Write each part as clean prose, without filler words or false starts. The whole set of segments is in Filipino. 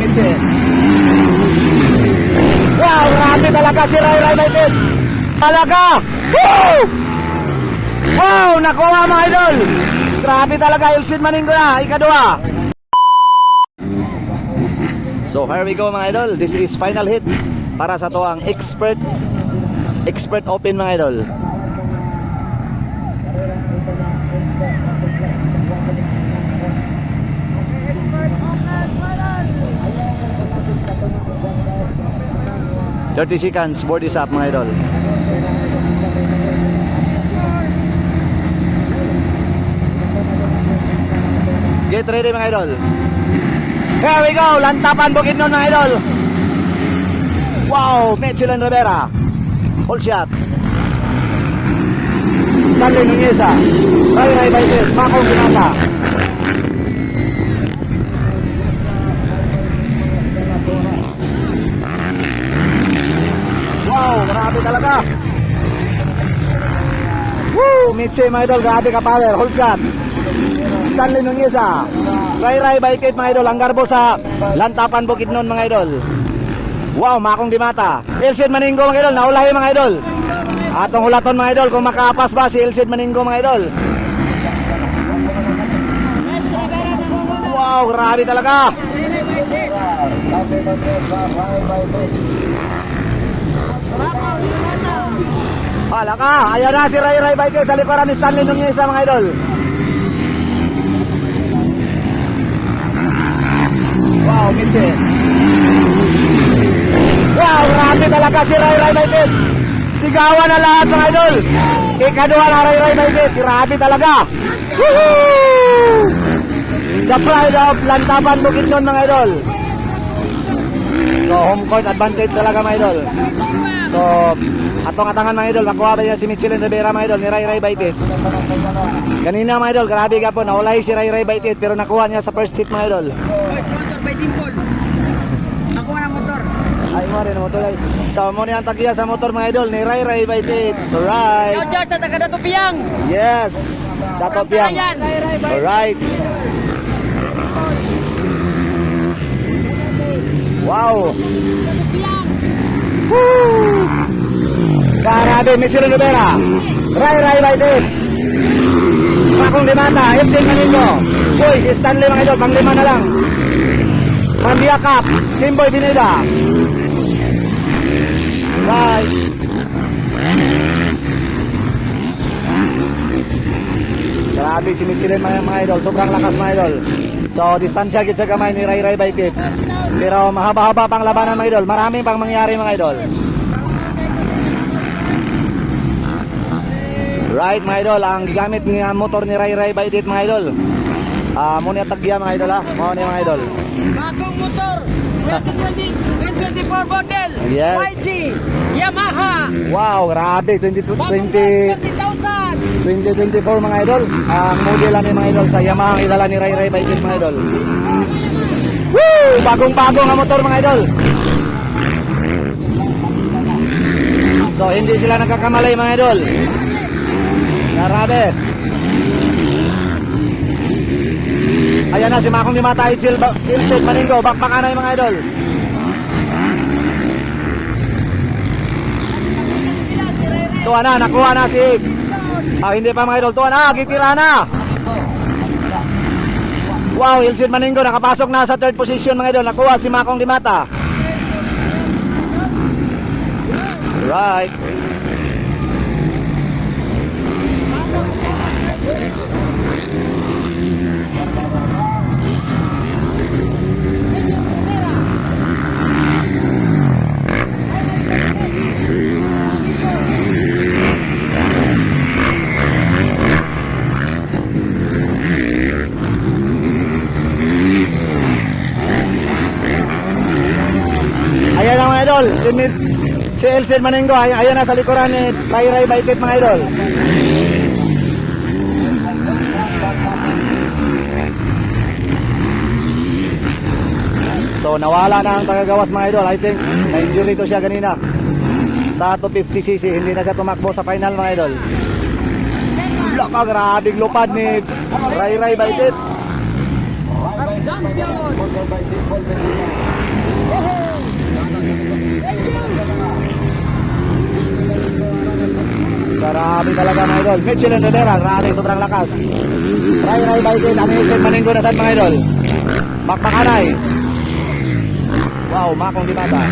Mitche. Wow, grabe talaga si Ray Ray United. Talaga! Woo! Wow, nakuha mga idol. Grabe talaga, Elcid Maningo na, ikadua. So here we go mga idol. This is final hit para sa to ang expert open mga idol. "30 seconds, board is up mga idol." Get ready mga idol. Here we go, lantapan Bukidnon mga idol. Wow, Mitchell Rivera. Hold shot. Stanley Nuneza. Ray Ray Baites, Makong Binata. Wow, grabe talaga. Woo, Mitchell mga idol, grabe ka power. Hold shot. Stanley Nuneza. Ray Ray Baites mga idol, ang garbo sa lantapan Bukidnon mga idol. Wow, Makong Dimata. Elcid Maningo mga idol, naulahi mga idol. Atong hulaton mga idol kung makaapas ba si Elcid Maningo mga idol. Wow, grabe talaga. Hala ka, ayan na si Ray Ray Baites sa likuran ni Stanley Nuneza mga idol. Wow, Mitche. Wow, grabe talaga si Ray Ray Baites. Sigawan na lahat mga idol. Ikadua na Ray Ray Baites. Grabe talaga. Woohoo! The pride of Lantapan Bukidnon mga idol. So home court advantage talaga mga idol. So atong-atangan mga idol, makuha ba niya si Mitchell Rivera mga idol ni Ray Ray Baites. Kanina mga idol, grabe ka po, naulay si Ray Ray Baites pero nakuha niya sa first hit mga idol. Sponsor by Dimple. Ako na motor. Ay mo rin ang motor ay. So mo ni ang tagiya sa motor mga idol ni Ray Ray Baites. Alright. Yo, just taga Dato Piang. Yes. Dato Piang. Alright. Wow. Woo! Grabe, Mitchell Rivera. Ray Ray Baites. Makong Dimata, Elcid Maningo. Boy, si Stanley mga idol, pang 5 na lang. Mambia Cup, Limboy Binida. Right. Grabe si Mitchell mga idol, sobrang lakas mga idol. So, distansya kita kamay ni Ray Ray Baites. Pero mahaba-haba pang labanan mga idol. Maraming pang mangyari mga idol. Right mga idol, ang gigamit ng motor ni Ray Ray Baites mga idol. Muna tagya mga idol ha. Muna mga idol. Bagong motor. 2024 model. Yes. YC. Yamaha. Wow, grabe. 2024 mga idol. Ang model ni mga idol sa Yamaha ang ilala ni Ray Ray Baites mga idol. Woo! Bagong-bago nga motor mga idol. So, hindi sila nagkakamalay mga idol. Grabe. Ayan na si Makong Dimata, Elcid Maningo, bakbakan na yung mga idol. Tuwa na, nakuha na si hindi pa mga idol, tuwa na, gitira na. Wow, Elcid Maningo nakapasok na sa third position mga idol, nakuha si Makong Dimata. Right. Ayan na mga idol, si Elcid Maningo, ayan na sa likuran ni Ray Ray Baites mga idol. So nawala na ang tagagawas mga idol. I think na-injury to siya kanina sa 250cc. Hindi na siya tumakbo sa final mga idol. Laka, grabing lupad ni Ray Ray Baites. Grabe talaga mga idol. Michelin Rivera, grabe sobrang lakas. Ray Baited, ano yung Maninggo na saan mga idol? Bakbakanay. Wow, Makong Dimata.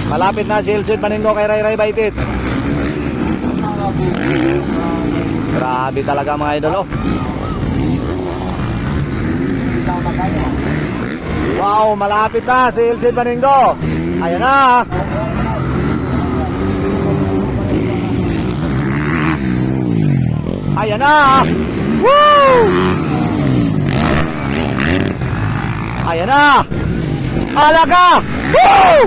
Malapit na si Elsid Maninggo kay Ray Baited. Grabe talaga mga idol, oh. Wow, malapit na si Elsid Maninggo. Ayan na. Ayan na. Woo! Ayan na. Alaga. Woo!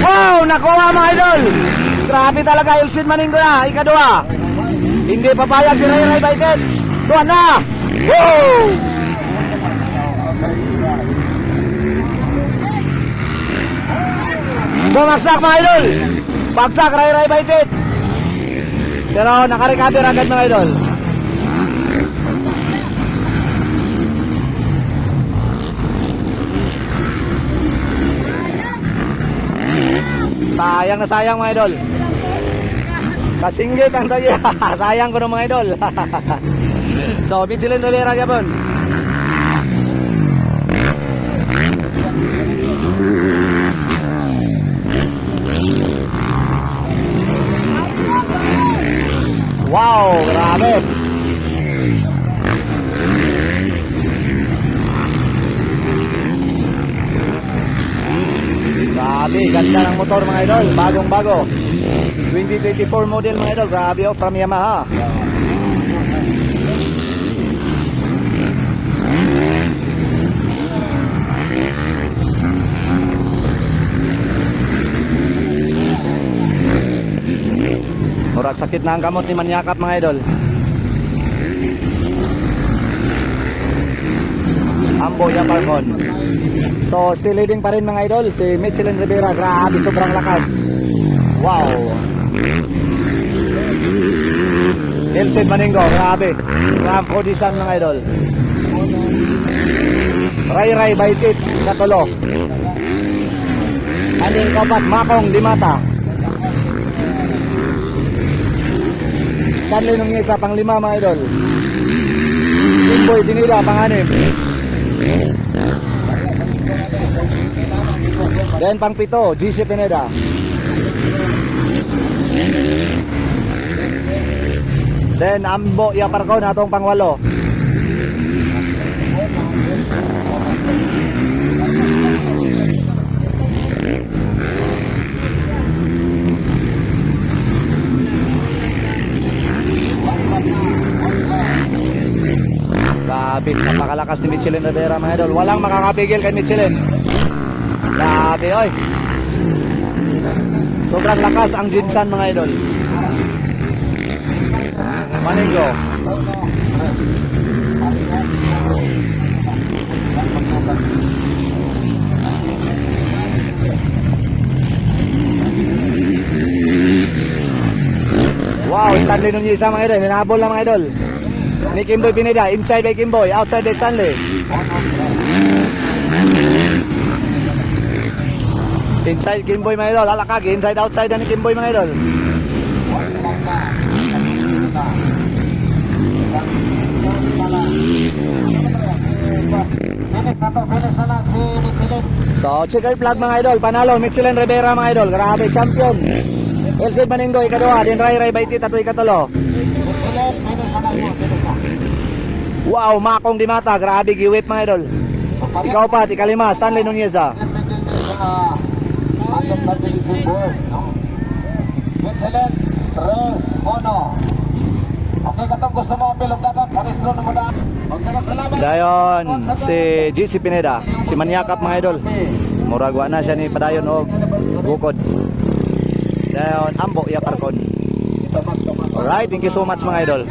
Wow, nakuha mga idol. Grabe talaga Elsid Maninggo na, ikadua. Hindi papayag si Ray Baited. Tuwan na. Woo! Bumagsak mga idol. Bagsak Ray Baited. Pero nakarecover agad mga idol. Sayang na sayang mga idol. Kasinggit ang tagya. Sayang ko ng mga idol. So, Michelin Rivera yapon. Wow, grabe. Grabe, ganda ng motor mga idol. Bagong bago. 2024 model mga idol. Grabe, oh, from Yamaha. Murag sakit na ang kamot ni Manyakap mga idol. Ambo Yaparcon. So still leading pa rin mga idol si Michelin Rivera. Grabe, sobrang lakas. Wow. Elsid Maninggo, grabe. Ram Odisan mga idol. Ray Baited Katulo. Aning kapat Makong Dimata. Stanley nung isa pang 5 mga idol. Kimboy Dinida pang 6. Then pang 7 GC Pineda. Then Ambo Yaparcon atong pang 8. Grabe, napakalakas ni Michelin Rivera mga idol. Walang makakapigil kay Michelin. Grabe, oy. Sobrang lakas ang Jinsan mga idol. Maninggo. Wow, Stanley nung isa mga idol. Hinabol lang mga idol. Ni Kimboy Pineda, inside by Kimboy, outside by Stanley. Inside Kimboy mga idol, alakag, inside outside na ni Kimboy mga idol. So, check out flag mga idol, panalo, Michelin Rivera mga idol, grabe, champion. Elsid Maninggo, ikadua, din Ray Baited, ato ikatulo. Wow, Makong Dimata, grabe giwip mga idol. Ikaw pa, ikalima, Stanley Nuneza. Dayon, si GC Pineda, si Manyakap mga idol. Muragwa na siya ni Padayon o Bukod. Dayon, Ambo Yaparcon. Alright, thank you so much mga idol.